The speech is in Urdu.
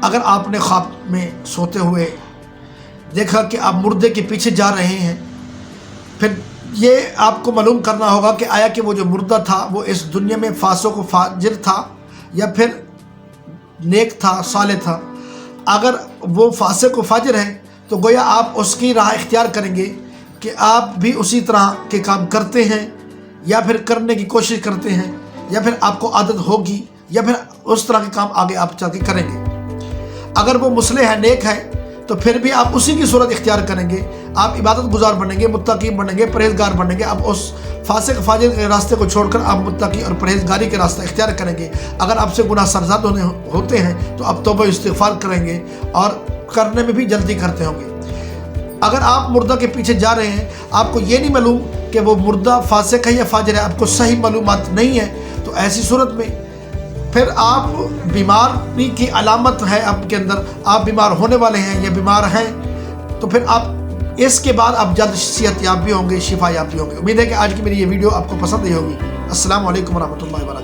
اگر آپ نے خواب میں سوتے ہوئے دیکھا کہ آپ مردے کے پیچھے جا رہے ہیں، پھر یہ آپ کو معلوم کرنا ہوگا کہ آیا کہ وہ جو مردہ تھا وہ اس دنیا میں فاسق و فاجر تھا یا پھر نیک تھا، صالح تھا۔ اگر وہ فاسق و فاجر ہے تو گویا آپ اس کی راہ اختیار کریں گے کہ آپ بھی اسی طرح کے کام کرتے ہیں یا پھر کرنے کی کوشش کرتے ہیں، یا پھر آپ کو عادت ہوگی، یا پھر اس طرح کے کام آگے آپ چل کے کریں گے۔ اگر وہ مصلح ہے، نیک ہے، تو پھر بھی آپ اسی کی صورت اختیار کریں گے، آپ عبادت گزار بنیں گے، متقی بنیں گے، پرہیزگار بنیں گے۔ اب اس فاسق فاجر کے راستے کو چھوڑ کر آپ متقی اور پرہیزگاری کے راستہ اختیار کریں گے۔ اگر آپ سے گناہ سرزاد ہوتے ہیں تو آپ توبہ استغفار کریں گے اور کرنے میں بھی جلدی کرتے ہوں گے۔ اگر آپ مردہ کے پیچھے جا رہے ہیں، آپ کو یہ نہیں معلوم کہ وہ مردہ فاسق ہے یا فاجر ہے، آپ کو صحیح معلومات نہیں ہے، تو ایسی صورت میں پھر آپ بیماری کی علامت ہے آپ کے اندر، آپ بیمار ہونے والے ہیں یا بیمار ہیں، تو پھر آپ اس کے بعد آپ جلد صحت یاب بھی ہوں گے، شفا یاب بھی ہوں گے۔ امید ہے کہ آج کی میری یہ ویڈیو آپ کو پسند آئی ہوگی۔ السلام علیکم ورحمۃ اللہ وبرکاتہ۔